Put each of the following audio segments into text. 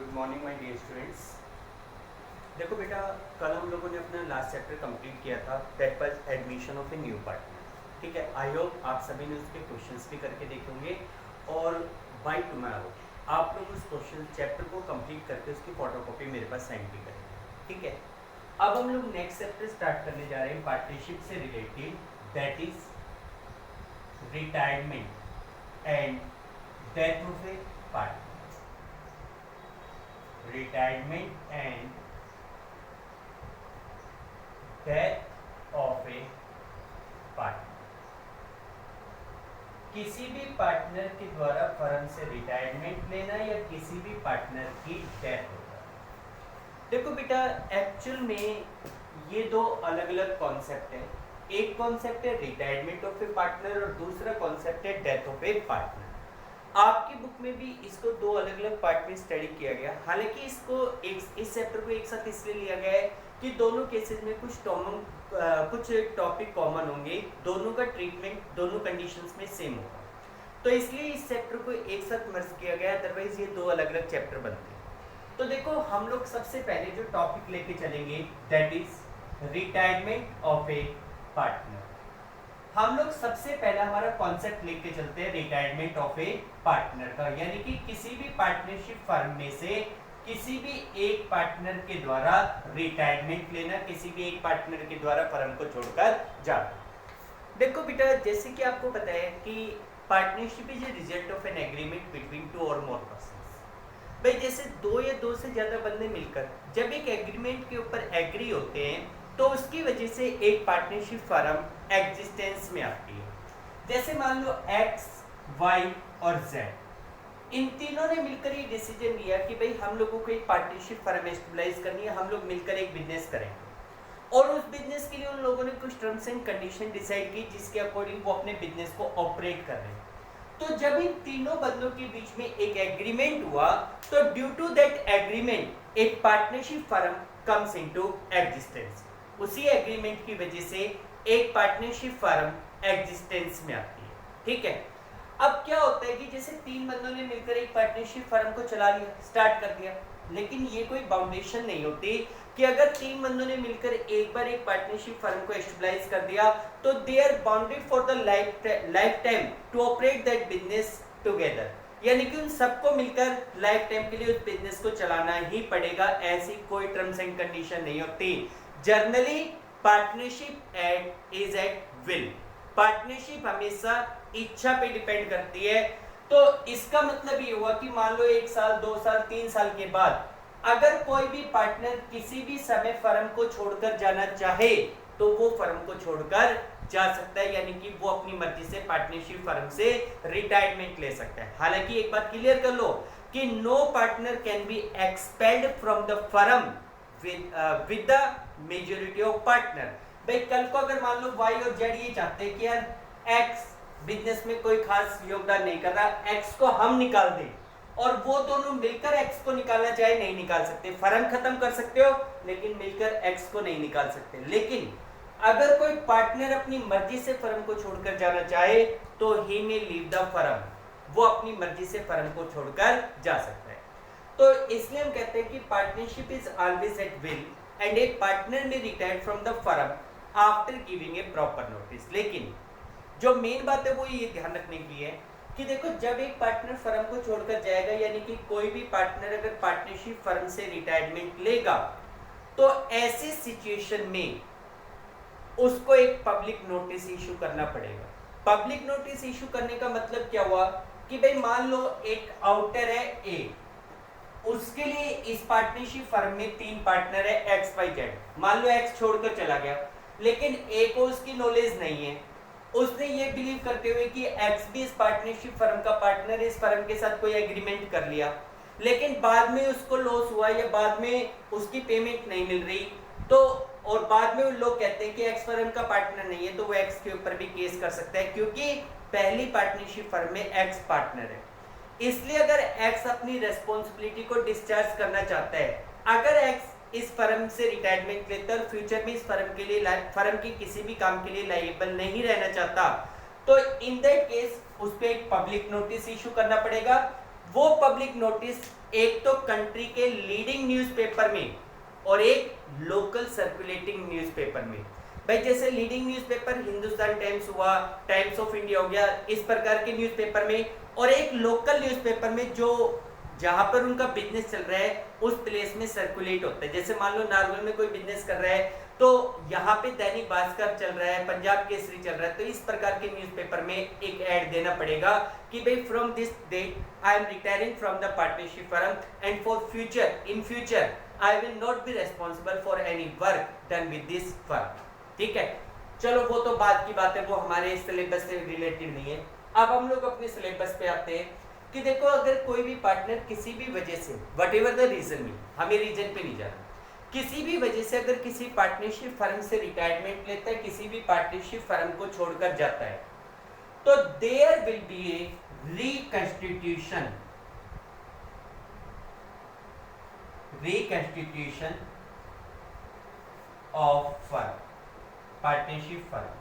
Good morning my dear students. देखो बेटा, कल हम लोगों ने अपना लास्ट चैप्टर कंप्लीट किया था, that was admission of a new partner. ठीक है, आई होप आप सभी ने उसके क्वेश्चंस भी करके देखे होंगे और बाय टुमारो आप लोग उस क्वेश्चन चैप्टर को कंप्लीट करके उसकी फोटोकॉपी मेरे पास सेंड भी करेंगे। ठीक है, अब हम लोग नेक्स्ट चैप्टर स्टार्ट करने जा रहे हैं पार्टनरशिप से related, that is retirement and death of A partner. Retirement and death of A partner. किसी भी पार्टनर के द्वारा फर्म से रिटायरमेंट लेना या किसी भी पार्टनर की डेथ होना। देखो बेटा, एक्चुअल में ये दो अलग अलग कॉन्सेप्ट है। एक कॉन्सेप्ट है रिटायरमेंट ऑफ ए पार्टनर और दूसरा कॉन्सेप्ट है डेथ ऑफ ए पार्टनर। आपकी बुक में भी इसको दो अलग अलग पार्ट में स्टडी किया गया। हालांकि इसको इस चैप्टर को एक साथ इसलिए लिया गया है कि दोनों केसेस में कुछ टॉपिक कॉमन होंगे, दोनों का ट्रीटमेंट दोनों कंडीशंस में सेम होगा, तो इसलिए इस चैप्टर को एक साथ मर्ज किया गया, अदरवाइज ये दो अलग अलग चैप्टर बनते हैं। तो देखो, हम लोग सबसे पहले जो टॉपिक लेके चलेंगे that is retirement of A partner. हम लोग सबसे पहला हमारा कॉन्सेप्ट लेके चलते हैं रिटायरमेंट ऑफ ए पार्टनर का, यानी कि किसी भी पार्टनरशिप फर्म में से किसी भी एक पार्टनर के द्वारा रिटायरमेंट लेना, किसी भी एक पार्टनर के द्वारा फर्म को छोड़कर जाना। देखो बेटा, जैसे कि आपको पता है कि partnership is a result of an agreement between two और मोर पर्सन्स। भाई, जैसे दो या दो से ज्यादा बंदे मिलकर जब एक एग्रीमेंट के ऊपर एग्री होते हैं तो उसकी वजह से एक पार्टनरशिप फर्म एग्जिस्टेंस में आती है। जैसे मान लो एक्स, वाई और जेड, इन तीनों ने मिलकर ये डिसीजन लिया कि भाई हम लोगों को एक पार्टनरशिप फर्म एस्टेब्लिश करनी है, हम लोग मिलकर एक बिजनेस करेंगे और उस बिजनेस के लिए उन लोगों ने कुछ टर्म्स एंड कंडीशन डिसाइड की जिसके अकॉर्डिंग वो अपने बिजनेस को ऑपरेट कर रहे हैं। तो जब इन तीनों बंदों के बीच में एक एग्रीमेंट हुआ तो ड्यू टू दैट एग्रीमेंट एक partnership firm comes into existence. उसी एग्रीमेंट की वजह से एक पार्टनरशिप फर्म एग्जिस्टेंस में आती है। ठीक है, अब क्या होता है कि जैसे तीन बंदों ने मिलकर एक पार्टनरशिप फर्म को चला लिया, स्टार्ट कर दिया, लेकिन ये कोई बाउंडेशन नहीं होती कि अगर तीन बंदों ने मिलकर एक बार एक पार्टनरशिप फर्म को एस्टेब्लिश कर दिया तो they are bounded for the life time to operate that business together, यानी कि उन सबको मिलकर लाइफ टाइम के लिए उस बिजनेस को चलाना ही पड़ेगा। ऐसी कोई टर्म्स एंड कंडीशन नहीं होती। Generally partnership is at will. Partnership हमेशा इच्छा पे डिपेंड करती है। तो इसका मतलब ये हुआ कि मान लो 1 साल 2 साल 3 साल के बाद अगर कोई भी पार्टनर किसी भी समय फर्म को छोड़कर जाना चाहे तो वो फर्म को छोड़कर जा सकता है, यानी कि वो अपनी मर्जी से पार्टनरशिप फर्म से रिटायरमेंट ले सकता है। हालांकि एक बात क्लियर कर लो कि no partner can be expelled from the firm with the majority of partner. भाई, कल को अगर मान लो वाई और जेड ये चाहते हैं कि यार एक्स बिजनेस में कोई खास योगदान नहीं कर रहा, एक्स को हम निकाल दें, और वो दोनों मिलकर एक्स को निकालना चाहे नहीं निकाल सकते। फर्म खत्म कर सकते हो लेकिन मिलकर एक्स को नहीं निकाल सकते। लेकिन अगर कोई पार्टनर अपनी मर्जी से फर्म को छोड़कर जाना चाहे तो ही मे लीव द फर्म, वो अपनी मर्जी से फर्म को छोड़कर जा सकता है। तो इसलिए हम कहते हैं कि partnership is always at will and a partner may retire from the firm after giving a proper notice. लेकिन जो मेन बात है वो ये ध्यान रखने की है कि देखो, जब एक पार्टनर फर्म को छोड़कर जाएगा, यानी कि कोई भी पार्टनर अगर पार्टनरशिप फर्म से रिटायरमेंट लेगा तो ऐसी सिचुएशन में उसको एक पब्लिक नोटिस इशू करना पड़ेगा। पब्लिक नोटिस इशू करने का मतलब क्या हुआ कि भाई मान लो एक आउटर है ए, उसके लिए इस पार्टनरशिप फर्म में 3 पार्टनर है एक्स वाई जेड। मान लो एक्स छोड़कर चला गया लेकिन ए को उसकी नॉलेज नहीं है, उसने ये बिलीव करते हुए कि एक्स भी इस पार्टनरशिप फर्म का पार्टनर, इस फर्म के साथ कोई एग्रीमेंट कर लिया, लेकिन बाद में उसको लॉस हुआ या बाद में उसकी पेमेंट नहीं मिल रही, तो और बाद में उन लोग कहते हैं कि एक्स फर्म का पार्टनर नहीं है, तो वो एक्स के ऊपर भी केस कर सकता है क्योंकि पहली पार्टनरशिप फर्म में एक्स पार्टनर है। इसलिए अगर एक्स अपनी रेस्पॉन्सिबिलिटी को डिस्चार्ज करना चाहता है, अगर एक्स इस फर्म से रिटायरमेंट लेता है और फ्यूचर में इस फर्म के लिए फर्म की किसी भी काम के लिए लायबल नहीं रहना चाहता, तो इन दैट केस उस पे एक पब्लिक नोटिस इशू करना पड़ेगा वो पब्लिक नोटिस एक तो कंट्री के लीडिंग न्यूज़पेपर में और एक लोकल सर्कुलेटिंग न्यूज़पेपर में। भाई जैसे लीडिंग न्यूज़पेपर हिंदुस्तान टाइम्स हुआ, टाइम्स ऑफ इंडिया हो गया, इस प्रकार के न्यूज़पेपर में, और एक लोकल न्यूज़पेपर में जो जहां पर उनका बिजनेस चल रहा है उस प्लेस में सर्कुलेट होता है। जैसे मान लो नारगोल में कोई बिजनेस कर रहा है तो यहाँ पे दैनिक भास्कर चल रहा है, पंजाब केसरी चल रहा है, तो इस प्रकार के न्यूज़पेपर में एक ऐड देना पड़ेगा कि भाई from this date I am retiring from the partnership firm and for future in future I will not be responsible for any work done with this firm. ठीक है, चलो वो तो बाद की बात है, वो हमारे सिलेबस से रिलेटेड नहीं है। अब हम लोग अपने सिलेबस पे आते हैं कि देखो अगर कोई भी पार्टनर किसी भी वजह से वट एवर द रीजन में, हमें रीजन पे नहीं जाना, किसी भी वजह से अगर किसी पार्टनरशिप फर्म से रिटायरमेंट लेता है, किसी भी पार्टनरशिप फर्म को छोड़कर जाता है, तो there will be a reconstitution of firm, partnership firm.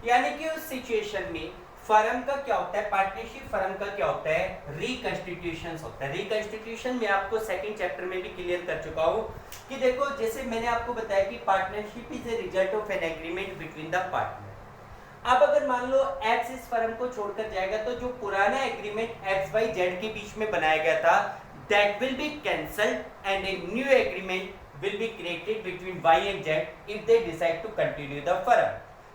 यानी कि उस सिचुएशन में फर्म का क्या होता है, पार्टनरशिप फर्म का क्या होता है, रिकंस्टिट्यूशन होता है। रिकंस्टिट्यूशन मैं आपको सेकंड चैप्टर में भी क्लियर कर चुका हूं कि देखो जैसे मैंने आपको बताया कि partnership is a result of an agreement between the partner. अब अगर मान लो एक्स इस फर्म को छोड़कर जाएगा तो जो पुराना एग्रीमेंट एक्स वाई जेड के बीच में बनाया गया था that will be cancelled and a new agreement will be created between Y and Z if they decide to continue the firm।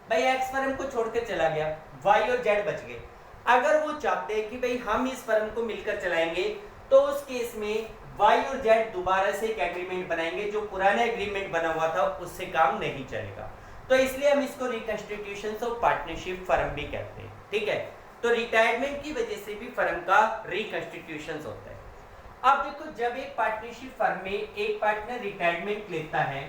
भाई X फर्म को छोड़कर चला गया, Y और Z बच गए। अगर वो चाहते हैं कि भाई हम इस फर्म को मिलकर चलाएंगे तो उस केस में Y और Z दोबारा से एक एग्रीमेंट बनाएंगे, जो पुराना एग्रीमेंट बना हुआ था उससे काम नहीं चलेगा। तो इसलिए हम इसको रिकंस्टिट्यूशन ऑफ पार्टनरशिप फर्म भी कहते हैं। ठीक है, तो रिटायरमेंट की वजह से भी फर्म का रिकंस्टिट्यूशन होता है। अब देखो जब एक पार्टनरशिप फर्म में एक पार्टनर रिटायरमेंट लेता है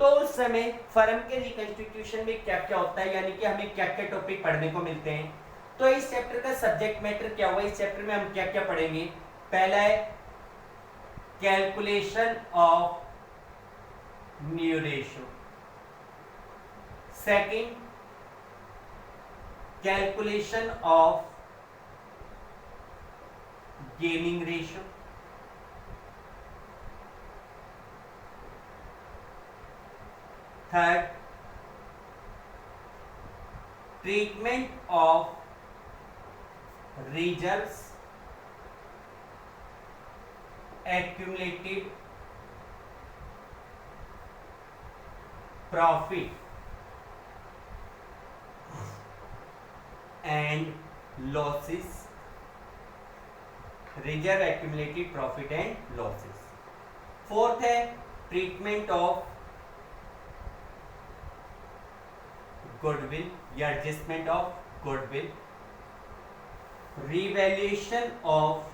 तो उस समय फर्म के रिकंस्टिट्यूशन में क्या क्या होता है, यानी कि हमें क्या क्या टॉपिक पढ़ने को मिलते हैं। तो इस चैप्टर का सब्जेक्ट मैटर क्या हुआ, इस चैप्टर में हम क्या क्या पढ़ेंगे। पहला है calculation of new ratio, second calculation of gaining ratio, third treatment of reserves accumulated profit and losses, reserve accumulated profit and losses। Fourth है ट्रीटमेंट ऑफ गुडविल या adjustment of goodwill, revaluation of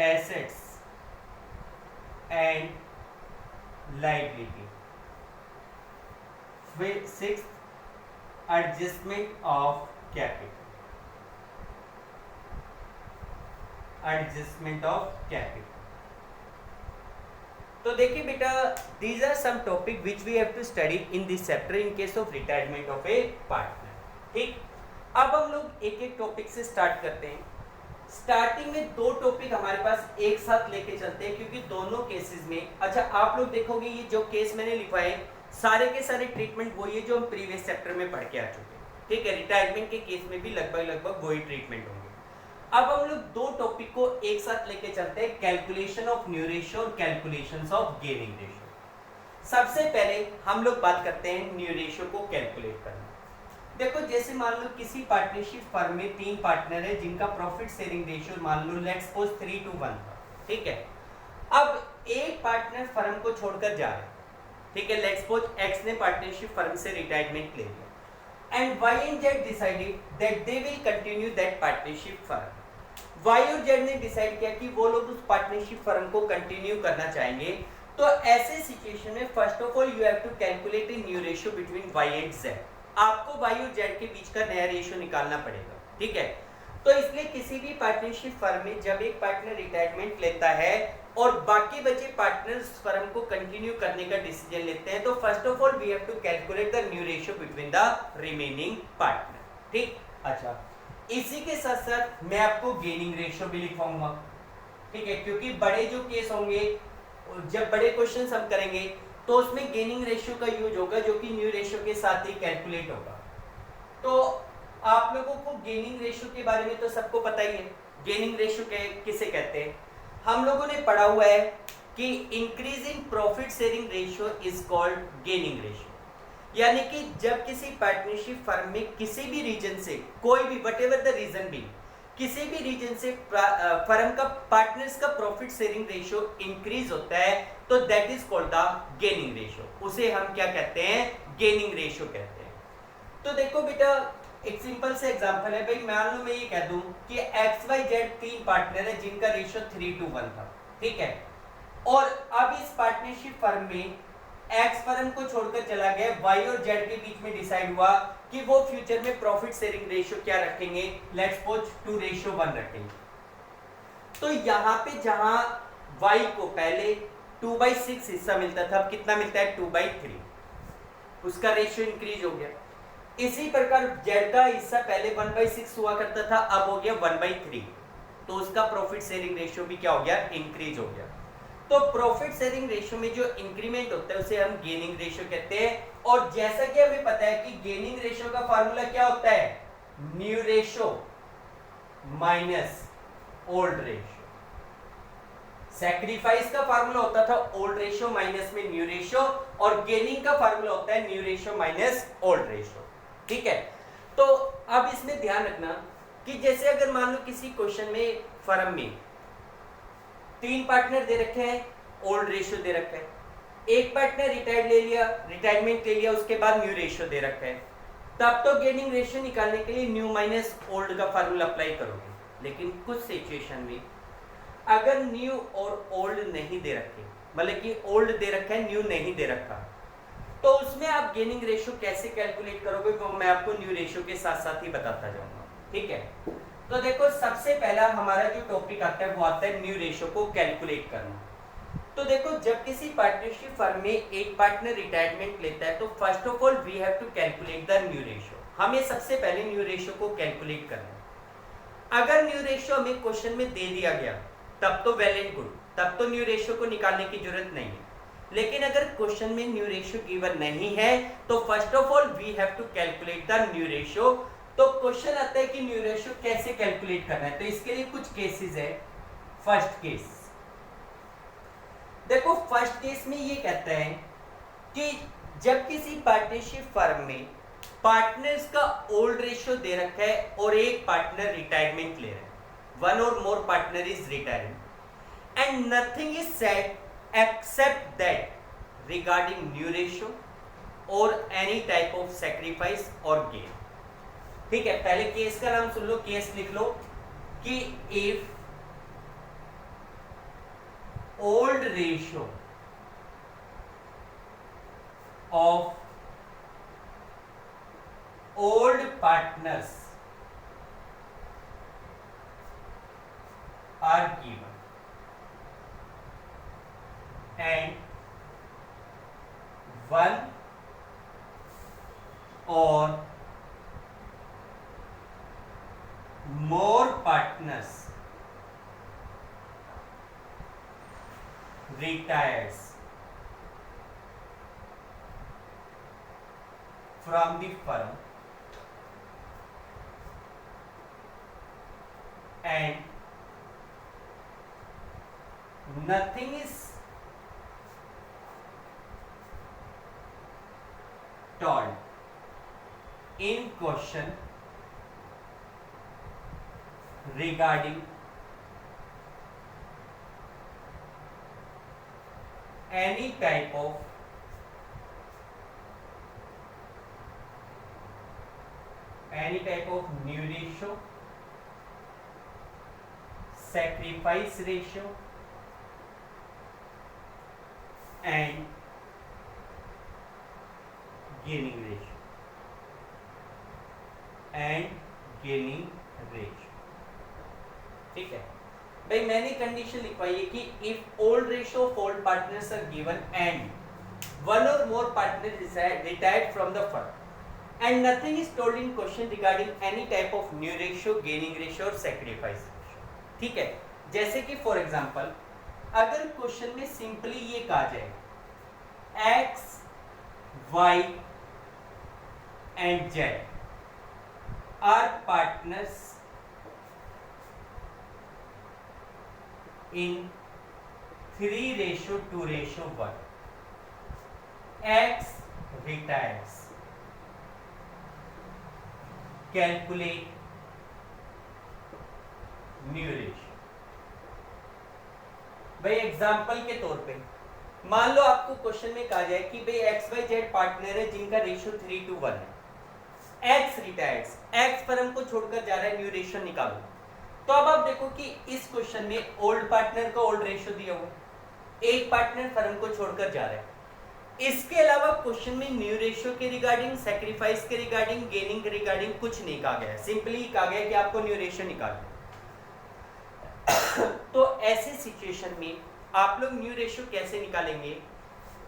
assets and liability, sixth adjustment of capital, adjustment of capital। तो देखिए बेटा, these are some topic which we have to study in this chapter in case of retirement of a partner। ठीक, अब हम लोग एक एक topic से स्टार्ट करते हैं। स्टार्टिंग में दो टॉपिक हमारे पास एक साथ लेके चलते हैं, क्योंकि दोनों केसेस में, अच्छा आप लोग देखोगे ये जो केस मैंने लिखवाए सारे के सारे ट्रीटमेंट वही है जो हम प्रीवियस चैप्टर में पढ़ के आ चुके हैं। ठीक है, रिटायरमेंट के केस में भी लगभग वही ट्रीटमेंट होंगे। अब हम लोग दो टॉपिक को एक साथ लेके चलते हैं, कैलकुलेशन ऑफ न्यू रेशियो और कैलकुलेशन ऑफ गेनिंग रेशियो। सबसे पहले हम लोग बात करते हैं न्यू रेशियो को कैलकुलेट करना। देखो जैसे मान लो किसी पार्टनरशिप फर्म में 3 पार्टनर है जिनका प्रॉफिट शेयरिंग रेशियो मान लो लेट्स सपोज 3:1 था। ठीक है, अब एक पार्टनर फर्म को छोड़कर जा रहा है। ठीक है, लेट्स सपोज एक्स ने पार्टनरशिप फर्म से रिटायरमेंट ले लिया and Y and Z decided that they will continue that partnership firm. Y और जेड ने डिसाइड किया कि वो लोग उस पार्टनरशिप फर्म को कंटिन्यू करना चाहेंगे। तो ऐसे सिचुएशन में first of all you have to calculate a new ratio between Y and Z. आपको वाई और जेड के बीच का नया रेशियो निकालना पड़ेगा। ठीक है, तो इसलिए किसी भी पार्टनरशिप फर्म में जब एक पार्टनर रिटायरमेंट लेता है और बाकी बचे पार्टनर्स फर्म को कंटिन्यू करने का डिसीजन लेते हैं, तो first of all we have to calculate the new ratio between the remaining partner. ठीक, अच्छा, इसी के साथ साथ मैं आपको गेनिंग रेशियो भी लिखवाऊंगा। ठीक है, क्योंकि बड़े जो केस होंगे, जब बड़े क्वेश्चन हम करेंगे तो उसमें गेनिंग रेशियो का यूज होगा, जो कि न्यू रेशियो के साथ ही कैलकुलेट होगा। तो आप लोगों को गेनिंग रेशियो के बारे में तो सबको पता ही है। गेनिंग रेशियो किसे कहते हैं? हम लोगों ने पढ़ा हुआ है कि increase in profit sharing ratio is called gaining ratio. यानी कि जब किसी पार्टनरशिप फर्म में किसी भी रीजन से, कोई भी वट एवर द रीजन भी, किसी भी रीजन से फर्म का पार्टनर्स का प्रॉफिट शेयरिंग रेशियो इंक्रीज होता है, तो that is called the gaining ratio. उसे हम क्या कहते हैं? गेनिंग रेशियो कहते हैं। तो देखो बेटा, एक सिंपल से एग्जांपल है भाई, मान लो मैं ये कह दूं कि XYZ 3 पार्टनर है जिनका रेशियो 3:1 था। ठीक है, और अब इस पार्टनरशिप फर्म में X फर्म को छोड़कर चला गया, Y और Z के बीच में डिसाइड हुआ कि वो फ्यूचर में प्रॉफिट शेयरिंग रेशियो क्या रखेंगे, लेट्स सपोज 2:1 रखेंगे। तो यहाँ पे जहां Y को पहले 2/6 हिस्सा मिलता था, अब कितना मिलता है? 2/3, उसका रेशियो इंक्रीज हो गया। इसी प्रकार Z का हिस्सा पहले 1/6 हुआ करता था, अब हो गया 1/3, तो उसका प्रॉफिट शेयरिंग रेशियो भी क्या हो गया? इंक्रीज हो गया। तो प्रॉफिट शेयरिंग रेशियो में जो इंक्रीमेंट होता है उसे हम गेनिंग रेशियो कहते हैं। और जैसा कि हमें पता है कि गेनिंग रेशियो का फार्मूला क्या होता है? New ratio minus old ratio. Sacrifice का फार्मूला होता था ओल्ड रेशियो माइनस में न्यू रेशियो, और गेनिंग का फार्मूला होता है new ratio minus old ratio. ठीक है, तो अब इसमें ध्यान रखना कि जैसे अगर मान लो किसी क्वेश्चन में फर्म में 3 पार्टनर दे रखे हैं, ओल्ड रेशियो दे रखा है, एक पार्टनर रिटायरमेंट ले लिया, उसके बाद न्यू रेशियो दे रखा है, तब तो गेनिंग रेशियो निकालने के लिए न्यू माइनस ओल्ड का फार्मूला अप्लाई करोगे। लेकिन कुछ सिचुएशन में अगर न्यू और ओल्ड नहीं दे रखे, मतलब कि ओल्ड दे रखा है, न्यू नहीं दे रखा, तो उसमें आप गेनिंग रेशियो कैसे कैलकुलेट करोगे वो मैं आपको न्यू रेशियो के साथ साथ ही बताता जाऊंगा। ठीक है, तो देखो सबसे पहला हमारा जो टॉपिक आता है वो आता है न्यू रेशियो को कैलकुलेट करना। तो देखो, जब किसी पार्टनरशिप फर्म में एक पार्टनर रिटायरमेंट लेता है, तो first of all we have to calculate the new ratio. हमें सबसे पहले न्यू रेशियो को कैलकुलेट करना है। अगर न्यू रेशियो हमें क्वेश्चन में दे दिया गया तब तो वेल एंड गुड, तब तो न्यू रेशियो को निकालने की जरूरत नहीं है। लेकिन अगर क्वेश्चन में न्यू रेशियो गिवन नहीं है, तो first of all we have to calculate the new ratio. तो क्वेश्चन आता है कि न्यू रेशियो कैसे कैलकुलेट करना है, तो इसके लिए कुछ केसेस है। फर्स्ट केस, देखो फर्स्ट केस में ये कहता है कि जब किसी पार्टनरशिप फर्म में पार्टनर्स का ओल्ड रेशियो दे रखा है और एक पार्टनर रिटायरमेंट ले रहा है, one or more partner is retiring and nothing is said except that regarding new ratio or any type of sacrifice or gain। ठीक है, पहले केस का नाम सुन लो, केस लिख लो कि if old ratio of old partners are given and one or more partners retires from the firm and nothing is told in question regarding any type of new ratio, sacrifice ratio and gaining ratio ठीक है भाई मैंने condition लिखवाई है कि if old ratio of old partners are given and one or more partner retired from the firm and nothing is told in question regarding any type of new ratio, gaining ratio और sacrifice ratio. ठीक है, जैसे कि for example अगर question में simply ये कहा जाए x, y and z are partners in 3:2:1. X retires. Calculate new ratio. भाई एग्जाम्पल के तौर पे मान लो आपको क्वेश्चन में कहा जाए कि भाई एक्स वाई जेड पार्टनर है जिनका रेशियो 3:1 है। एक्स रिटायर्स, एक्स फर्म को छोड़कर जा रहा है, न्यू रेशियो निकालो। तो अब आप देखो कि इस क्वेश्चन में ओल्ड पार्टनर का ओल्ड रेशियो दिया हुआ, एक पार्टनर फर्म को छोड़कर जा रहा है। इसके अलावा क्वेश्चन में न्यू रेशियो के रिगार्डिंग, सैक्रिफाइस के रिगार्डिंग, गेनिंग के रिगार्डिंग कुछ नहीं कहा गया, सिंपली कहा गया कि आपको न्यू रेशियो निकालना। तो ऐसे सिचुएशन में आप लोग न्यू रेशियो कैसे निकालेंगे?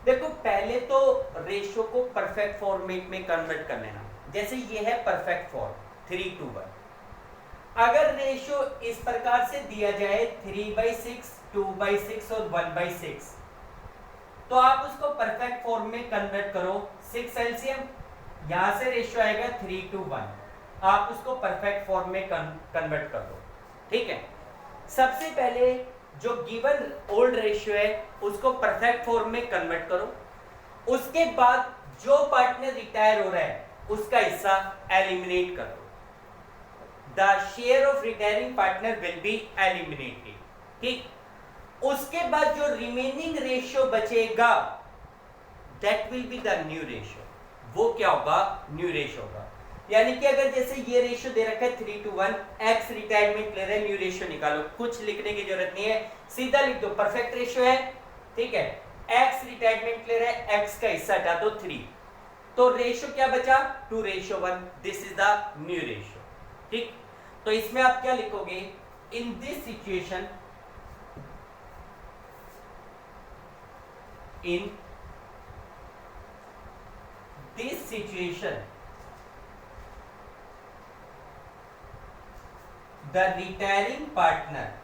देखो पहले तो रेशियो को परफेक्ट फॉर्मेट में कन्वर्ट कर लेना। जैसे ये है परफेक्ट फॉर्म 3:1। अगर रेशियो इस प्रकार से दिया जाए 3/6, 2/6 और 1/6, तो आप उसको परफेक्ट फॉर्म में कन्वर्ट करो। 6 एलसीएम, यहां से रेशियो आएगा 3:1, आप उसको परफेक्ट फॉर्म में कन्वर्ट कर दो। ठीक है, सबसे पहले जो गिवन ओल्ड रेशियो है उसको परफेक्ट फॉर्म में कन्वर्ट करो। उसके बाद जो पार्टनर रिटायर हो रहा है उसका हिस्सा एलिमिनेट कर दो। The share of retiring partner will be eliminated. ठीक, उसके बाद जो रिमेनिंग रेशियो बचेगा that will be the new ratio. वो क्या होगा? न्यू रेशियो होगा। यानी कि अगर जैसे ये रेशियो दे रखा है 3:1, एक्स रिटायरमेंट ले रहे हैं, न्यू रेशियो निकालो, कुछ लिखने की जरूरत नहीं है, सीधा लिख दो परफेक्ट रेशियो है। ठीक है, एक्स रिटायरमेंट ले रहे हैं, एक्स का हिस्सा हटा दो 3, तो रेशियो क्या बचा? 2:1। This is the new ratio. ठीक, तो इसमें आप क्या लिखोगे? In this situation, in this situation the retiring partners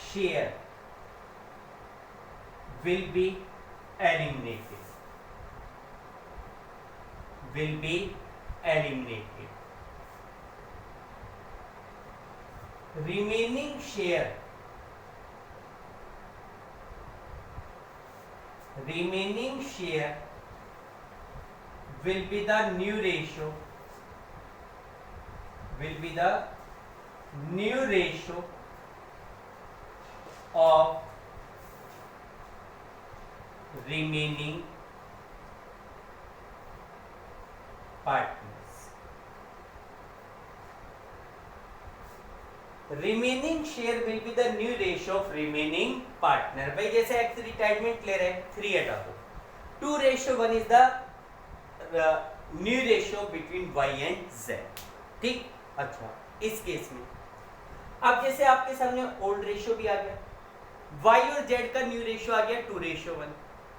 share will be eliminated, remaining share will be the new ratio, of remaining partners. Remaining share will be the new ratio of remaining partner. भाई जैसे x retirement ले रहे हैं, 3 हटा दो, 2:1 is the new ratio between y and z। ठीक, अच्छा इस केस में अब जैसे आपके सामने ओल्ड रेशियो भी आ गया, y और z का न्यू रेशियो आ गया 2:1।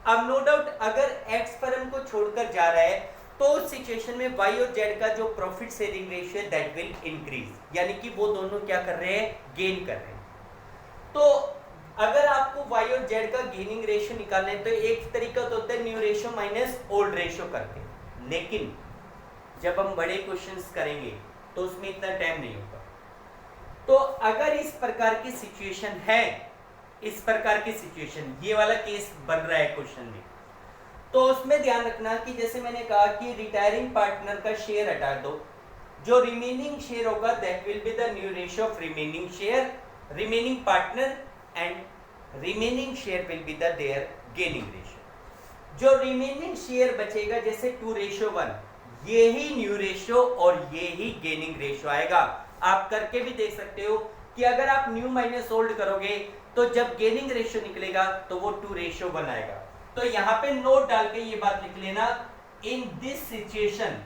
अब नो डाउट अगर x फर्म को छोड़कर जा रहा है तो उस सिचुएशन में y और z का जो प्रॉफिट शेयरिंग रेशियो है दैट विल इंक्रीज, यानी कि वो दोनों क्या कर रहे हैं? गेन कर रहे हैं। तो अगर आपको y और z का गेनिंग रेशियो निकालना है तो एक तरीका तो होता है new ratio minus old ratio करके, लेकिन जब हम बड़े क्वेश्चंस करेंगे तो उसमें इतना टाइम नहीं होगा। तो अगर इस प्रकार की सिचुएशन है, इस प्रकार की सिचुएशन, ये वाला केस बन रहा है क्वेश्चन में, तो उसमें ध्यान रखना कि जैसे मैंने कहा कि रिटायरिंग पार्टनर का शेयर हटा दो, जो रिमेनिंग शेयर होगा that will be the new ratio of remaining share, remaining partner and remaining share will be the their gaining ratio. जो रिमेनिंग शेयर बचेगा जैसे 2:1, ये ही न्यू रेशियो और ये ही गेनिंग रेशियो आएगा। आप करके भी देख सकते हो कि अगर आप न्यू माइनस ओल्ड करोगे तो जब गेनिंग रेशियो निकलेगा तो वो 2:1 आएगा। तो यहां पे नोट डाल के ये बात लिख लेना, in this situation,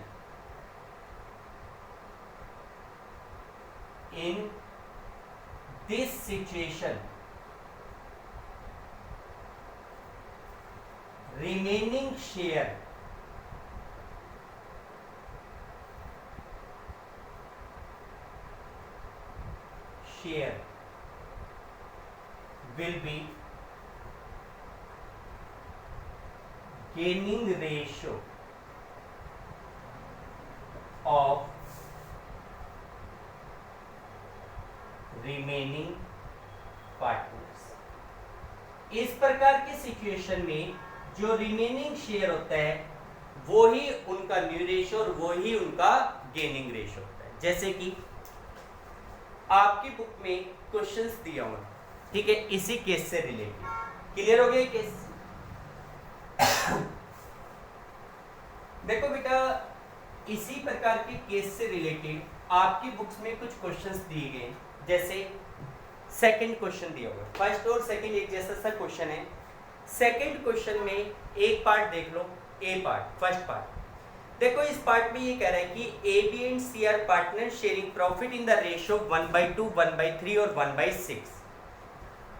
in this situation remaining share will be gaining ratio of remaining partners। इस प्रकार की सिचुएशन में जो रिमेनिंग शेयर होता है वो ही उनका न्यू रेशियो और वो ही उनका गेनिंग रेशियो होता है। जैसे कि आपकी बुक में क्वेश्चंस दिया हुआ, ठीक है, इसी केस से रिलेटेड। क्लियर हो गया ये केस? देखो बेटा, इसी प्रकार के केस से रिलेटेड आपकी बुक्स में कुछ क्वेश्चंस दिए गए, जैसे सेकंड क्वेश्चन दिया हुआ है। फर्स्ट और सेकंड एक जैसा सा क्वेश्चन है। सेकंड क्वेश्चन में एक पार्ट देख लो, ए पार्ट, फर्स्ट पार्ट देखो। इस पार्ट में ये कह रहा है कि A B and C are partner sharing profit in the ratio 1/2, 1/3 और 1/6।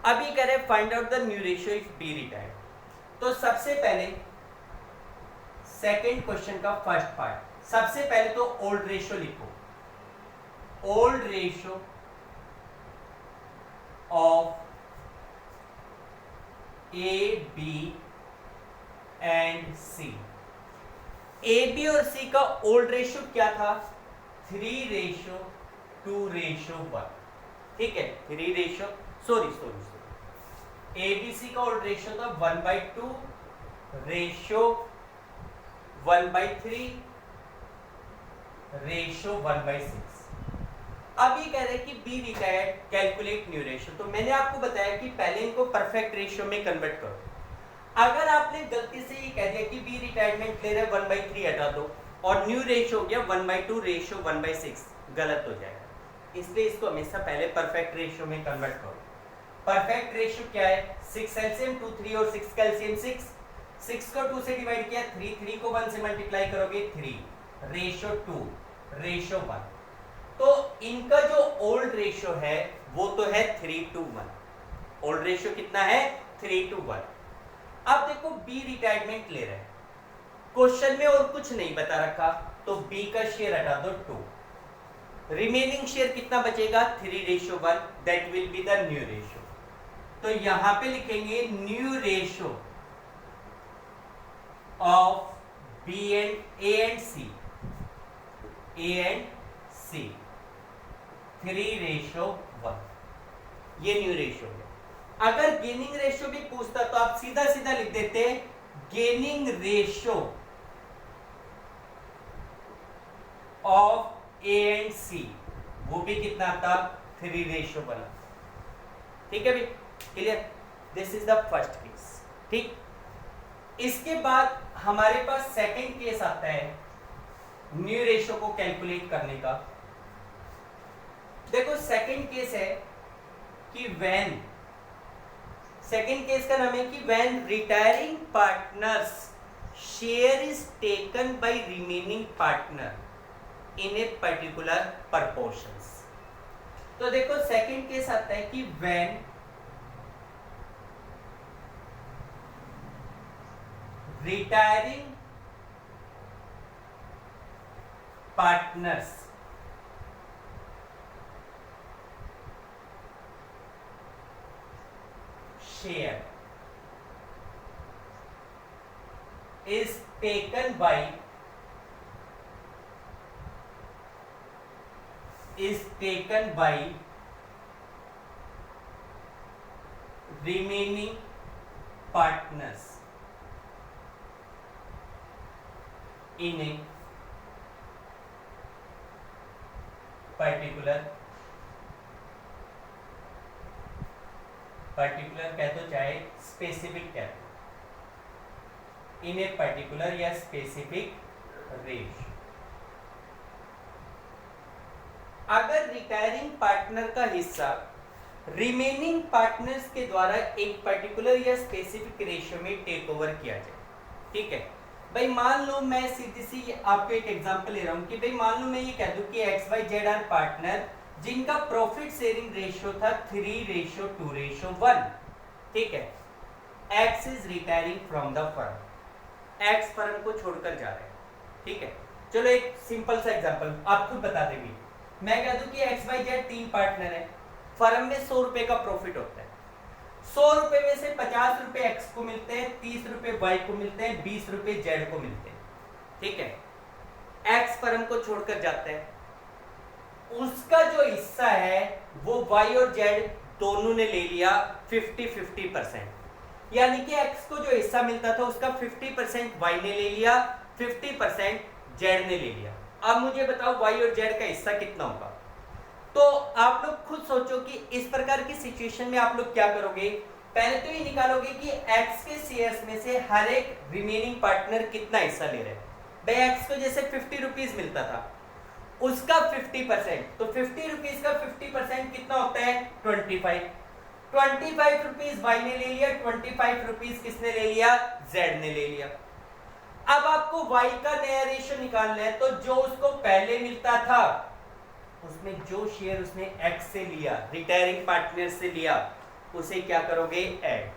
अभी कह रहे हैं find out the new ratio if B retired. तो सबसे पहले सेकंड क्वेश्चन का फर्स्ट पार्ट, सबसे पहले तो ओल्ड रेशियो लिखो। Old ratio of A B and C. A B और सी का ओल्ड रेशियो क्या था? 3:2:1। ठीक है, 3 सॉरी ए बी सी का ओल्ड रेशियो था 1/2:1/3:1/6। अभी कह रहे हैं कि B retired, calculate new ratio. तो मैंने आपको बताया कि पहले इनको परफेक्ट रेशियो में कन्वर्ट करो। अगर आपने गलती से ये कह दिया कि बी रिटायरमेंट ले रहे 1/3 हटा दो और न्यू रेशियो हो गया 1/2:1/6, गलत हो जाएगा। इसलिए इसको हमेशा पहले परफेक्ट रेशियो में कन्वर्ट करो। परफेक्ट रेशियो क्या है? 6 एलसीएम 2 3 और 6 का एलसीएम 6। 6 को 2 से डिवाइड किया 3, 3 को 1 से मल्टीप्लाई करोगे 3:2:1। तो इनका जो ओल्ड रेशियो है वो तो है 3:1। ओल्ड रेशियो कितना है? 3:1। अब देखो बी रिटायरमेंट ले रहे हैं, क्वेश्चन में और कुछ नहीं बता रखा, तो बी का शेयर हटा दो 2। रिमेनिंग शेयर कितना बचेगा? 3:1, that will be the new ratio. तो यहां पे लिखेंगे new ratio of B and A and C, 3:1। ये न्यू रेशियो है। अगर गेनिंग रेशियो भी पूछता तो आप सीधा सीधा लिख देते gaining ratio of A and C, वो भी कितना आता? 3:1। ठीक है भाई, clear? This is the first case. ठीक, इसके बाद हमारे पास सेकंड केस आता है न्यू रेशियो को कैलकुलेट करने का। देखो सेकंड केस है कि व्हेन, सेकंड केस का नाम है कि when retiring partners share is taken bye remaining partner in a particular proportions. तो देखो सेकंड केस आता है कि when retiring partners share is taken by remaining partners in a particular कह दो चाहे स्पेसिफिक कह दो, इन ए पर्टिकुलर या स्पेसिफिक रेशियो। अगर रिटायरिंग पार्टनर का हिस्सा रिमेनिंग पार्टनर्स के द्वारा एक पर्टिकुलर या स्पेसिफिक रेशियो में टेक ओवर किया जाए। ठीक है भाई, मान लो मैं सीधी सी आपको एक एग्जांपल ले रहा हूं कि भाई मान लो मैं ये कह दूं कि X Y Z are partner जिनका प्रॉफिट शेयरिंग रेशियो था 3:2:1। ठीक है, X is retiring from the firm, X firm को छोड़कर जा रहे हैं। ठीक है, चलो एक सिंपल सा एग्जांपल आप खुद बता देंगे। मैं कह दूं कि एक्स वाई जेड 3 पार्टनर है, फर्म में 100 रुपए का प्रॉफिट होता है। 100 रुपए में से 50 रुपए एक्स को मिलते हैं, 30 रुपए वाई को मिलते हैं, 20 रुपए जेड को मिलते हैं। ठीक है, एक्स फर्म को छोड़कर जाता है, उसका जो हिस्सा है वो वाई और जेड दोनों ने ले लिया 50-50%। यानी कि एक्स को जो हिस्सा मिलता था उसका 50% वाई ने ले लिया, 50% जेड ने ले लिया। अब मुझे बताओ वाई और जेड का हिस्सा कितना होगा। तो आप लोग खुद सोचो कि इस प्रकार की सिचुएशन में आप लोग क्या करोगे। पहले तो ये निकालोगे कि एक्स के शेयर्स में से हर एक रिमेनिंग पार्टनर कितना हिस्सा ले रहे हैं। भाई एक्स को जैसे 50 रुपीज मिलता था, उसका 50%, तो 50 रुपीज का 50% कितना होता है 25 रुपीज वाई ने ले लिया, 25 रुपीज किसने ले लिया, जेड ने ले लिया। अब आपको वाई का नया रेशियो निकालना है, तो जो उसको पहले मिलता था उसमें जो शेयर उसने एक्स से लिया, रिटायरिंग पार्टनर से लिया, उसे क्या करोगे ऐड।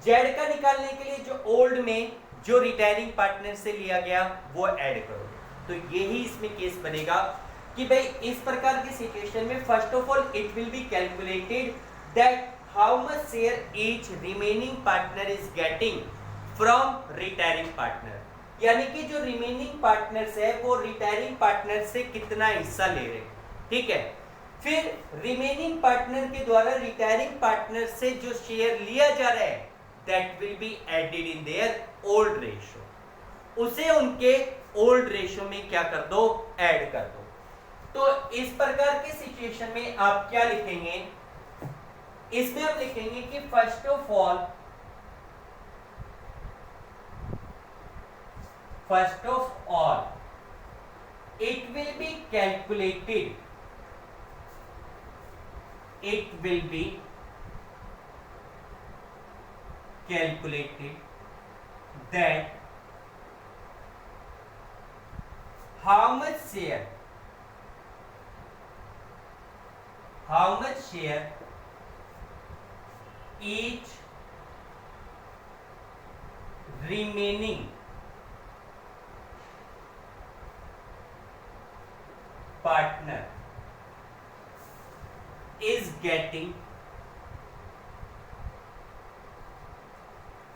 जेड का निकालने के लिए जो ओल्ड में जो रिटायरिंग पार्टनर से लिया गया वो ऐड करोगे। तो यही इसमें केस बनेगा कि भाई इस प्रकार की सिचुएशन में first of all it will be calculated that how much share each remaining partner is getting from retiring partner, यानी कि जो रिमेनिंग पार्टनर्स है वो रिटायरिंग पार्टनर से कितना हिस्सा ले रहे हैं। ठीक है, फिर रिमेनिंग पार्टनर के द्वारा रिटायरिंग पार्टनर से जो शेयर लिया जा रहा है that will be added in their old ratio, उसे उनके ओल्ड रेशियो में क्या कर दो, ऐड कर दो। तो इस प्रकार की सिचुएशन में आप क्या लिखेंगे, इसमें आप लिखेंगे कि first of all it will be calculated that how much share each remaining partner is getting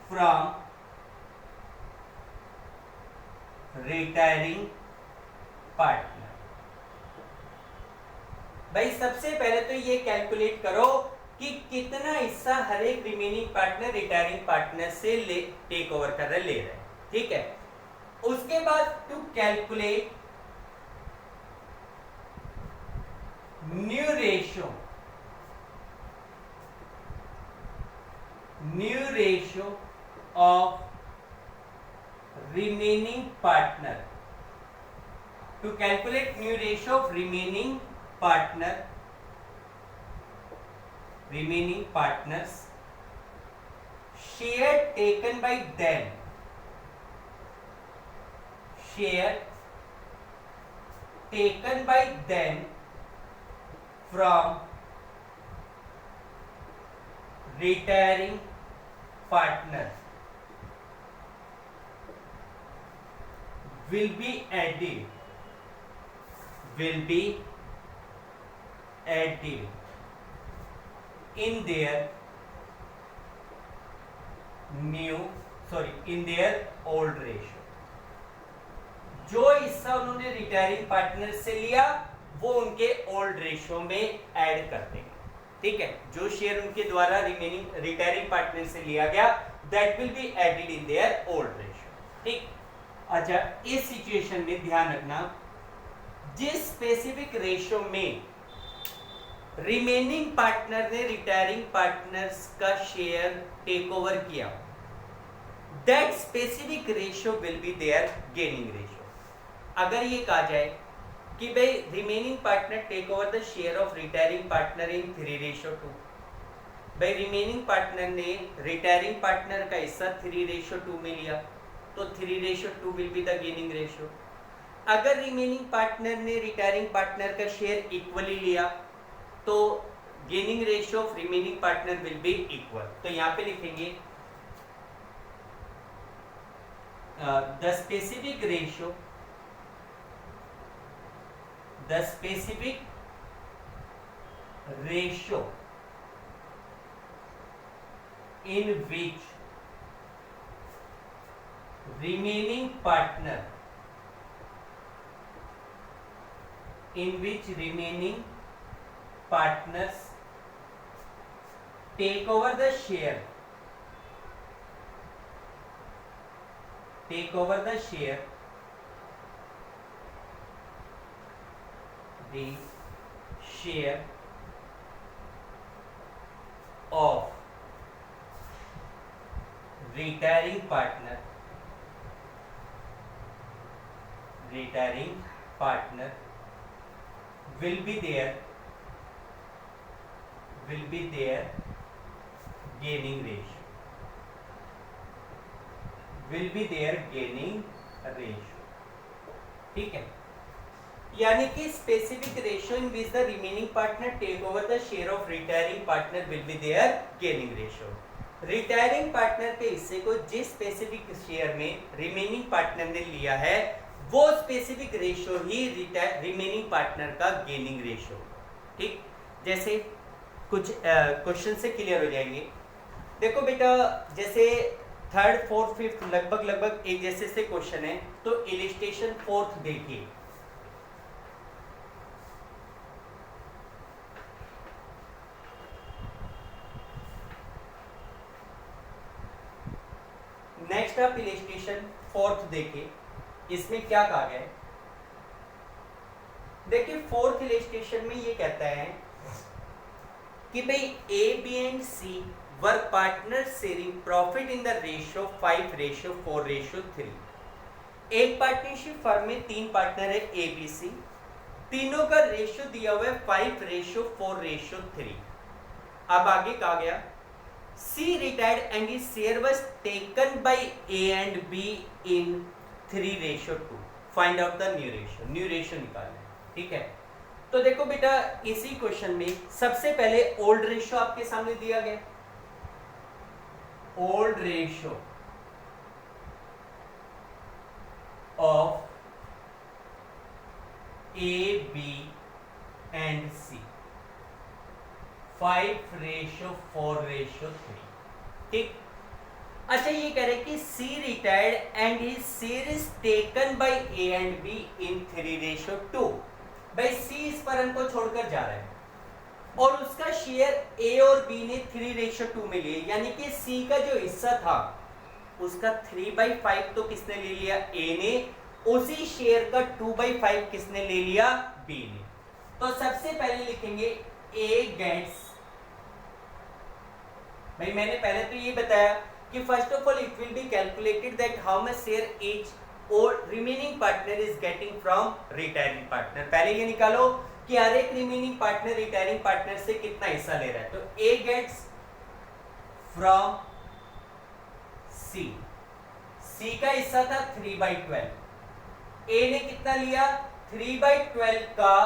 from retiring partner। भाई सबसे पहले तो ये कैलकुलेट करो कि कितना हिस्सा हर एक रिमेनिंग पार्टनर रिटायरिंग पार्टनर से टेक ओवर कर रहे ले रहे हैं। ठीक है, उसके बाद to calculate new ratio of remaining partner, to calculate new ratio of remaining partners share taken by them from retiring partner will be added in their old ratio। जो हिस्सा उन्होंने रिटायरिंग पार्टनर से लिया वो उनके ओल्ड रेशियो में add कर देंगे। ठीक है, जो शेयर उनके द्वारा रिटायरिंग पार्टनर से लिया गया that will be added in their old ratio. ठीक, अच्छा इस सिचुएशन में ध्यान रखना, जिस स्पेसिफिक रेशियो में रिमेनिंग पार्टनर ने रिटायरिंग पार्टनर्स का शेयर टेक ओवर किया that specific ratio will be their gaining ratio. अगर ये कहा जाए कि भाई remaining partner take over the share of retiring partner in 3:2। भाई रिमेनिंग पार्टनर ने रिटायरिंग पार्टनर का हिस्सा 3:2 में लिया, तो 3:2 will be the gaining ratio. अगर रिमेनिंग पार्टनर ने रिटायरिंग पार्टनर का शेयर इक्वली लिया तो gaining ratio of remaining partner will B equal. तो यहां पे लिखेंगे the specific ratio in which remaining partners take over the share of retiring partner will be their gaining ratio। ठीक है, यानी कि specific ratio in which the remaining partner take over the share of retiring partner will be their gaining ratio. Retiring partner के हिस्से को जिस specific share में remaining partner ने लिया है वो स्पेसिफिक रेशियो ही रिमेनिंग पार्टनर का गेनिंग रेशियो। ठीक, जैसे कुछ क्वेश्चन से क्लियर हो जाएंगे। देखो बेटा, जैसे थर्ड फोर्थ फिफ्थ लगभग एक जैसे से क्वेश्चन है, तो इलिस्ट्रेशन फोर्थ देखिए। नेक्स्ट आप इलिस्ट्रेशन फोर्थ देखिए, इसमें क्या कहा गया है। देखिए फोर्थ इलिस्ट्रेशन में ये कहता है कि भाई A B and C were partner sharing profit in the ratio 5:4:3। एक पार्टनरशिप फर्म में 3 पार्टनर है ए बी सी, तीनों का रेशियो दिया हुआ है 5:4:3। अब आगे कहा गया C retired and his share was taken by A and B in 3:2। Find out the new ratio। New ratio निकालना है, ठीक है। तो देखो बेटा, इसी क्वेश्चन में सबसे पहले ओल्ड रेशियो आपके सामने दिया गया, old ratio of A, B and C 5:4:3। ठीक, अच्छा ये कह रहे कि C retired and his share is taken by A and B in 3:2। भाई C इस फर्म को छोड़कर जा रहा है और उसका शेयर A और B ने 3:2 में लिया, यानी कि C का जो हिस्सा था उसका 3/5 तो किसने ले लिया, A ने। उसी शेयर का 2/5 किसने ले लिया, B ने। तो सबसे पहले लिखेंगे A gets, भाई मैंने पहले तो ये बताया कि first of all it will be calculated that how much share each और remaining partner is getting from retiring partner. पहले ये निकालो कि हर एक रिमेनिंग पार्टनर रिटायरिंग पार्टनर से कितना हिस्सा ले रहा है। तो ए गेट्स फ्रॉम सी, सी का हिस्सा था 3/12, ए ने कितना लिया 3/12 का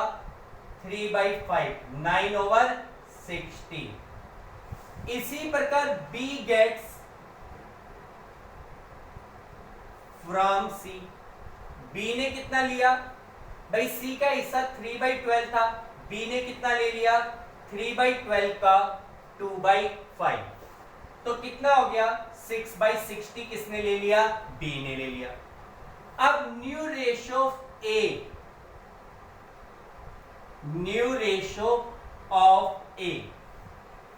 3/5, 9/16। इसी प्रकार B gets from C, B ने कितना लिया, भाई C का हिस्सा 3/12 था, B ने कितना ले लिया 3/12 का 2/5, तो कितना हो गया 6/60 किसने ले लिया, B ने ले लिया। अब new ratio of A, new ratio of A,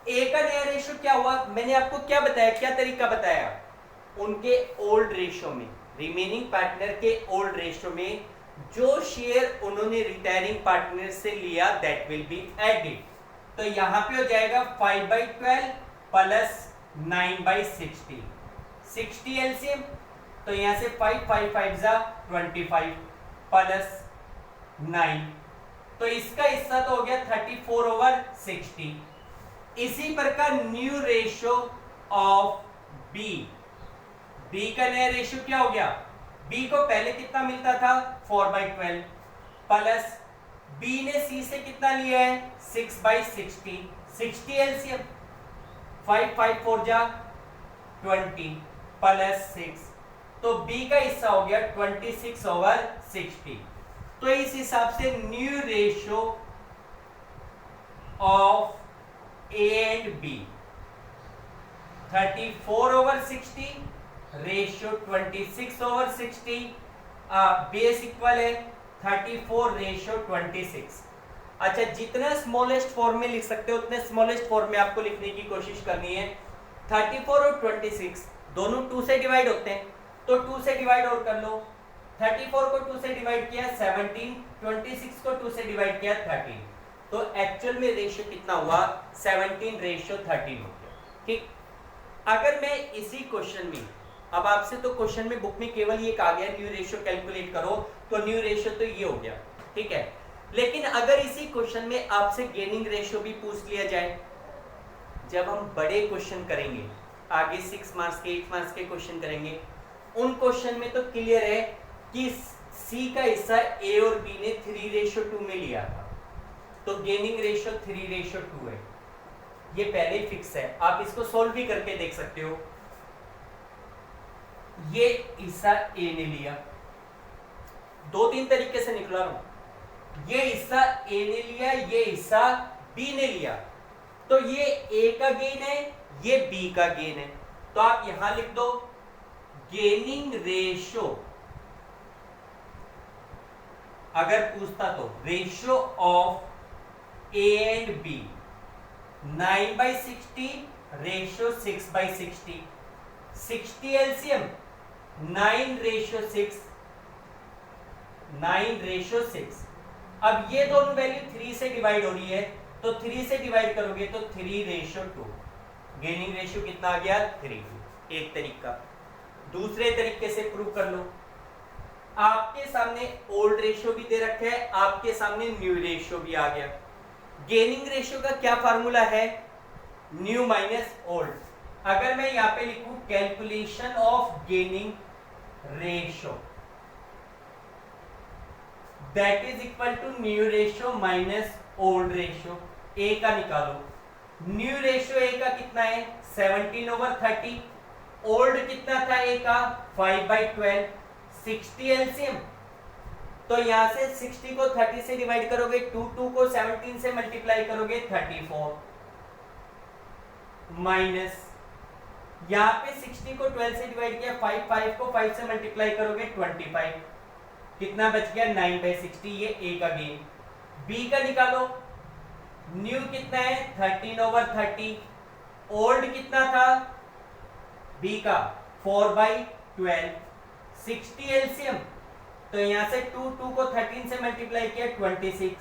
ए का नया रेशियो क्या हुआ, मैंने आपको क्या बताया, क्या तरीका बताया, उनके ओल्ड रेशियो में, रिमेनिंग पार्टनर के ओल्ड रेशियो में जो शेयर उन्होंने रिटायरिंग पार्टनर से लिया दैट विल बी एडेड। तो यहां पे हो जाएगा 5/12 प्लस 9/60, 60 एलसीएम, तो यहां से 5 5 5 जा 25 प्लस 9, तो इसका हिस्सा तो हो गया 34/60। इसी प्रकार new ratio of B, B का नया रेशियो क्या हो गया, बी को पहले कितना मिलता था 4/12 प्लस बी ने सी से कितना लिया है 6/60, 60 एलसीएम 5 5 4 जा 20 प्लस 6, तो बी का हिस्सा हो गया 26/60। तो इस हिसाब से new ratio of A and B 34/60 ratio 26/60, base equal है 34/26। अच्छा, जितना स्मॉलेस्ट फॉर्म में लिख सकते हो उतने स्मॉलेस्ट फॉर्म में आपको लिखने की कोशिश करनी है। 34 और 26 दोनों 2 से डिवाइड होते हैं, तो 2 से डिवाइड और कर लो। 34 को 2 से डिवाइड किया 17, 26 को 2 से डिवाइड किया 13, तो एक्चुअल में रेशियो कितना हुआ 17/13 हो गया। ठीक, अगर मैं इसी क्वेश्चन में, अब आपसे तो क्वेश्चन में बुक में केवल ये कहा गया न्यू रेशियो कैलकुलेट करो, तो न्यू रेशियो तो ये हो गया, ठीक है। लेकिन अगर इसी क्वेश्चन में आपसे गेनिंग रेशियो भी पूछ लिया जाए, जब हम बड़े क्वेश्चन करेंगे आगे 6 मार्क्स के 8 मार्क्स के क्वेश्चन करेंगे, उन क्वेश्चन में तो क्लियर है कि सी का हिस्सा ए और बी ने 3/2 में लिया था, तो गेनिंग रेशियो 3/2 है, ये पहले ही फिक्स है। आप इसको सोल्व भी करके देख सकते हो। ये हिस्सा ए ने लिया, 2-3 तरीके से निकला रहा हूं। ये हिस्सा ए ने लिया, ये हिस्सा बी ने लिया, तो ये ए का गेन है, ये बी का गेन है, तो आप यहां लिख दो गेनिंग रेशियो। अगर पूछता तो ratio of A and B 9/60 ratio 6/60, 60 LCM 9/6, 9/6। अब ये दोनों वैल्यू 3 से डिवाइड हो रही है, तो 3 से डिवाइड करोगे तो 3/2, गेनिंग रेशियो कितना आ गया 3। एक तरीका, दूसरे तरीके से प्रूव कर लो। आपके सामने ओल्ड रेशियो भी दे रखा है, आपके सामने न्यू रेशियो भी आ गया। गेनिंग रेशियो का क्या फार्मूला है, न्यू माइनस ओल्ड। अगर मैं यहां पे लिखूं calculation of gaining ratio that is equal to new ratio minus old ratio, A का निकालो। न्यू रेशियो ए का कितना है 17/30, ओल्ड कितना था ए का 5/12, 60 एलसीएम, तो यहां से 60 को 30 से डिवाइड करोगे, 2 को 17 से मल्टीप्लाई करोगे 34, माइनस यहां पे 60 को 12 से डिवाइड किया 5 को 5 से मल्टीप्लाई करोगे 25, कितना बच गया 9/60, ये ए का गेन। बी का निकालो, न्यू कितना है 13/30, ओल्ड कितना था बी का 4/12, 60 एलसीएम, तो यहां से 2 को 13 से मल्टीप्लाई किया 26,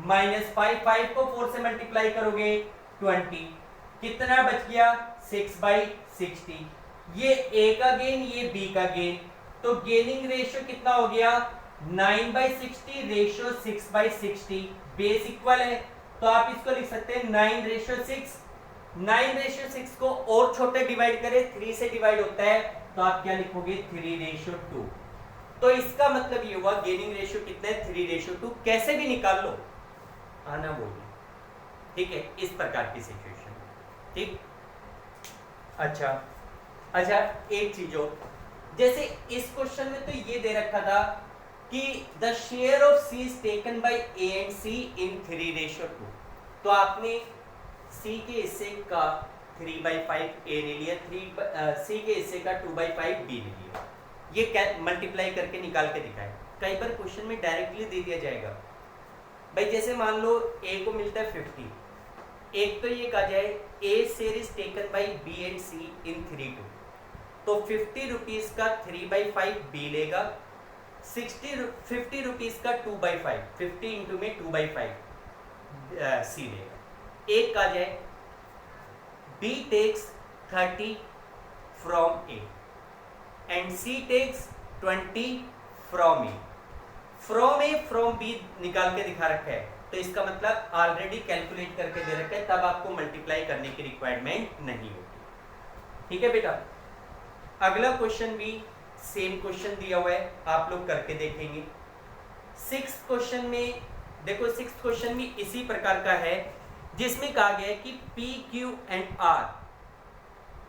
माइनस 5 को 4 से मल्टीप्लाई करोगे 20, कितना बच गया 6/60। ये ए का गेन, ये बी का गेन, तो गेनिंग रेशियो कितना हो गया 9/60 रेशियो 6/60, बेस इक्वल है, तो आप इसको लिख सकते हैं 9/6। 9/6 को और छोटे डिवाइड करें 3 से डिवाइड होता है, तो आप क्या लिखोगे 3/2। तो इसका मतलब ये हुआ गेनिंग रेशियो कितना है 3/2। कैसे भी निकाल लो, आना बोलिए, ठीक है, इस प्रकार की सिचुएशन, ठीक। अच्छा एक चीज और, जैसे इस क्वेश्चन में तो ये दे रखा था कि the share of C is taken by A and C in 3/2, तो आपने सी के हिस्से का 3/5 ए ने लिया, सी के हिस्से का 2/5 बी ने लिया, ये मल्टीप्लाई करके निकाल के दिखाए। कई बार क्वेश्चन में डायरेक्टली दे दिया जाएगा भाई, जैसे मान लो ए को मिलता है 50, एक तो ये कहा जाए A share is taken by B and C in 3/2, तो 50 रुपीज का 3/5 बी लेगा, 50 रुपीज का 2/5, 50 इंटू में 2/5 सी लेगा। एक कहा जाए B takes 30 from A and C takes 20 from A, from A from B निकाल के दिखा रखा है, तो इसका मतलब ऑलरेडी कैलकुलेट करके दे रखा है, तब आपको मल्टीप्लाई करने की रिक्वायरमेंट नहीं होगी। ठीक है बेटा, अगला क्वेश्चन भी सेम क्वेश्चन दिया हुआ है, आप लोग करके देखेंगे। सिक्स्थ क्वेश्चन में देखो, सिक्स्थ क्वेश्चन भी इसी प्रकार का है, जिसमें कहा गया है कि P Q and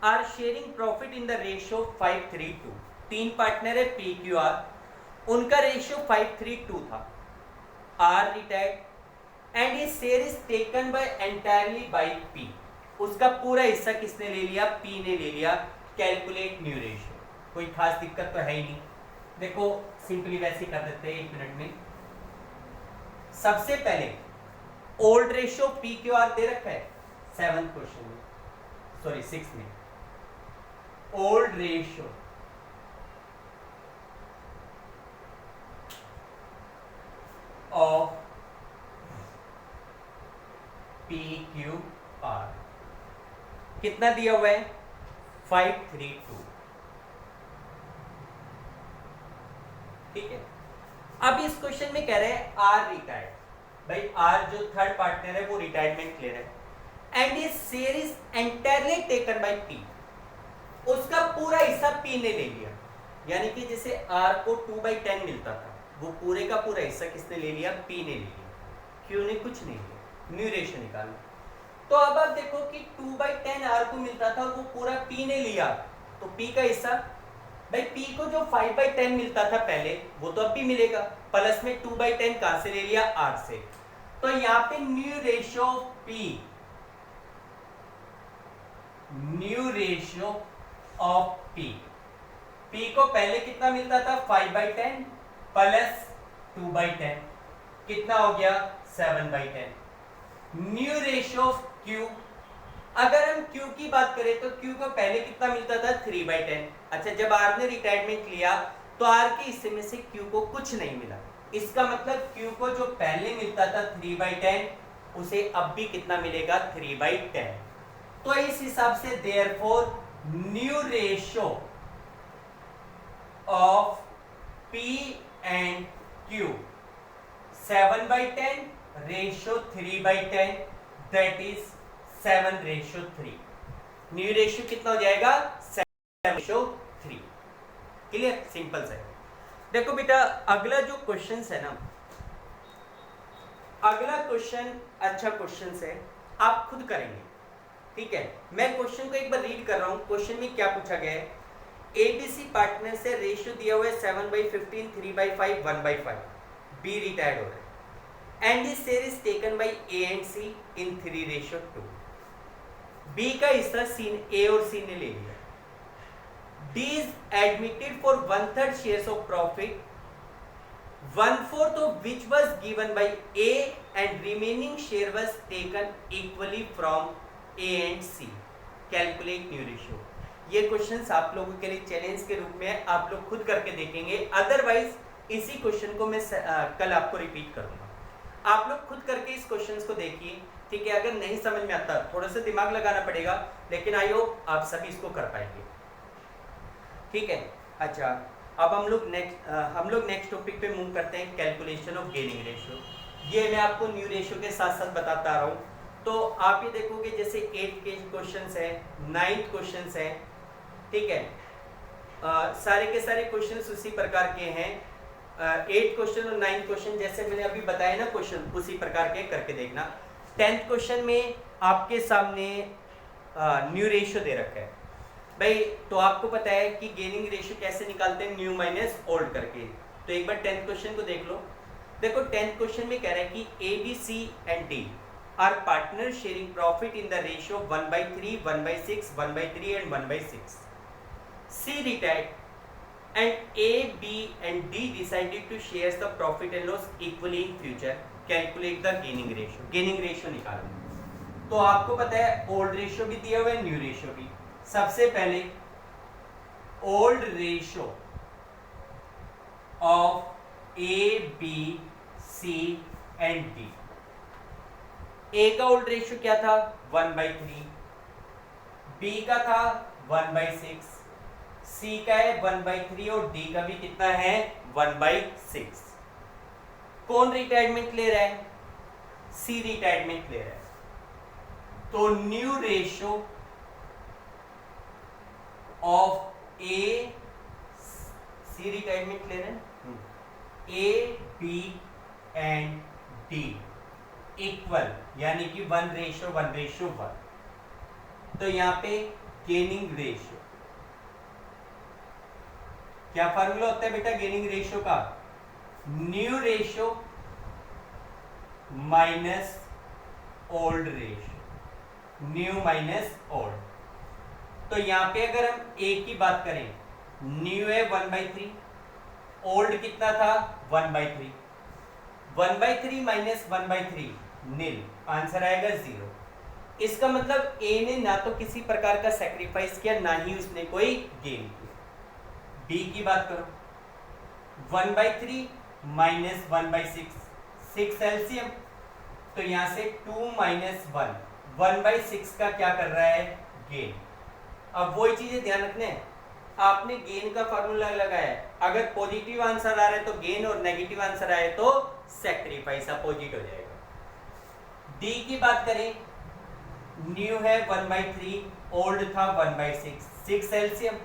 R sharing profit in the ratio 5:3:2। तीन पार्टनर है पी क्यू आर, उनका रेशियो 5:3:2 था। R retired and his share is taken by entirely by P. उसका पूरा हिस्सा किसने ले लिया? पी ने ले लिया। Calculate new ratio. कोई खास दिक्कत तो है ही नहीं, देखो सिंपली वैसे कर देते हैं 1 मिनट में। सबसे पहले old ratio P Q R दे रखा है 7th क्वेश्चन में, सॉरी 6 में। Old ratio of P Q R कितना दिया हुआ है? 5:3:2। ठीक है, अब इस क्वेश्चन में कह रहे हैं आर रिटायर्ड। भाई आर जो थर्ड पार्टनर है वो रिटायरमेंट ले रहा है, and his share is entirely taken by P. उसका पूरा हिस्सा पी ने ले लिया, यानी कि जैसे आर को 2/10 मिलता था, वो पूरे का पूरा हिस्सा किसने ले लिया? पी ने ले लिया। क्यू ने कुछ नहीं लिया। न्यू रेशियो निकालना, तो अब आप देखो कि 2/10 आर को मिलता था, वो पूरा पी ने लिया, तो पी का हिस्सा, भाई पी को जो 5/10 मिलता था पहले, वो तो अब भी मिलेगा, प्लस में 2/10 कहां से ले लिया? आर से। तो यहां पे new ratio P, new ratio of P, P को पहले कितना मिलता था? 5/10 प्लस 2/10, कितना हो गया? 7/10। न्यू रेशियो ऑफ क्यू, अगर हम क्यू की बात करें तो क्यू को पहले कितना मिलता था? 3/10। अच्छा, जब आर ने रिटायरमेंट लिया तो आर के हिस्से में से क्यू को कुछ नहीं मिला, इसका मतलब क्यू को जो पहले मिलता था 3/10, उसे अब भी कितना मिलेगा? 3/10। तो इस हिसाब से therefore new ratio of P and Q 7/10 ratio 3/10, that is 7:3। New ratio कितना हो जाएगा? 7:3। क्लियर? सिंपल से। देखो बेटा, अगला जो क्वेश्चन है ना, अगला क्वेश्चन अच्छा क्वेश्चन है, आप खुद करेंगे। ठीक है, मैं क्वेश्चन को एक बार रीड कर रहा हूं। क्वेश्चन में क्या पूछा गया है? एबीसी पार्टनर से रेशियो दिया हुआ है 7/15, 3/5, 1/5। बी रिटायर्ड हो रहा है and this share is taken by A and C in 3:2। B का हिस्सा सी, ए और सी ने ले लिया। D is admitted for 1/3 shares of profit, 1/4 of which was given by A and remaining share was taken equally from A and C. Calculate new ratio. ये questions आप लोगों के लिए चैलेंज के रूप में है, आप लोग खुद करके देखेंगे। अदरवाइज इसी क्वेश्चन को मैं कल आपको रिपीट करूंगा। आप लोग खुद करके इस क्वेश्चंस को देखिए। ठीक है, अगर नहीं समझ में आता थोड़ा सा दिमाग लगाना पड़ेगा, लेकिन आई होप आप सभी इसको कर पाएंगे। ठीक है, अच्छा अब हम लोग नेक्स्ट टॉपिक पे मूव करते हैं, कैलकुलेशन ऑफ गेनिंग रेशियो। ये मैं आपको न्यू रेशियो के साथ साथ बताता आ रहा हूँ। तो आप ये देखोगे जैसे 8th के क्वेश्चंस है, 9th क्वेश्चंस है। ठीक है, सारे के सारे क्वेश्चंस उसी प्रकार के हैं। 8th क्वेश्चन और 9th क्वेश्चन जैसे मैंने अभी बताया ना, क्वेश्चन उसी प्रकार के करके देखना। 10th क्वेश्चन में आपके सामने न्यू रेशियो दे रखा है भाई, तो आपको पता है कि गेनिंग रेशियो कैसे निकालते हैं? न्यू माइनस ओल्ड करके। तो एक बार 10th क्वेश्चन को देख लो। देखो 10th क्वेश्चन में कह रहा है कि A B C and D are partner sharing profit in the ratio 1/3, 1/6, 1/3 and 1/6। C retired and A B and D decided to share the profit and loss equally in future. Calculate the gaining ratio. Gaining ratio निकालो। तो आपको पता है old ratio भी दिया हुआ है, new ratio भी। सबसे पहले old ratio of A B C and D. A का ओल्ड रेशियो क्या था? 1/3। बी का था 1/6। सी का है 1/3 और डी का भी कितना है? 1/6। कौन रिटायरमेंट ले रहा है? सी रिटायरमेंट ले रहा है, तो new ratio of A, C retirement ले रहे हैं, A B and D equal, यानी कि 1:1:1। तो यहां पे गेनिंग रेशियो, क्या फार्मूला होता है बेटा गेनिंग रेशियो का? New ratio minus old ratio, new minus old. तो यहां पे अगर हम ए की बात करें, न्यू है 1/3, ओल्ड कितना था 1/3, 1/3 माइनस 1/3 नील, आंसर आएगा 0। इसका मतलब ए ने ना तो किसी प्रकार का सैक्रिफाइस किया, ना ही उसने कोई गेन किया। बी की बात करो, 1/3 माइनस 1/6, 6 एलसीएम, तो यहां से 2 माइनस 1, 1/6 का क्या कर रहा है गेन। अब वही चीजें ध्यान रखने हैं, आपने गेन का फॉर्मूला लगाया है, अगर पॉजिटिव आंसर आ रहा है तो गेन और नेगेटिव आंसर आए तो सैक्रिफाइस अपोजिट हो जाएगा। डी की बात करें, न्यू है 1/3, ओल्ड था 1/6, 6 एलसीएम,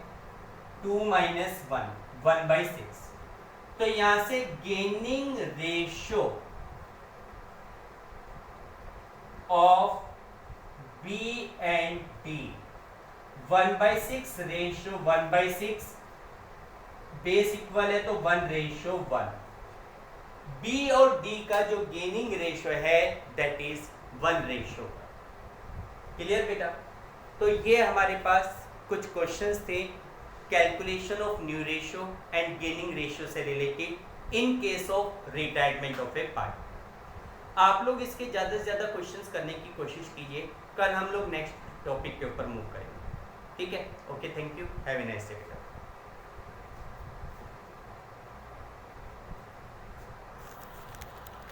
2 माइनस 1, 1/6। तो यहां से gaining ratio of B and D 1/6 ratio 1/6, base equal है तो 1:1। बी और डी का जो गेनिंग रेशियो है दैट इज 1:1। क्लियर बेटा? तो ये हमारे पास कुछ क्वेश्चंस थे calculation of new ratio and gaining ratio से related in case of retirement of a part. आप लोग इसके ज़्यादा से ज़्यादा क्वेश्चंस करने की कोशिश कीजिए, कल हम लोग नेक्स्ट टॉपिक के ऊपर मूव करेंगे। ठीक है? Okay, thank you, have a nice day.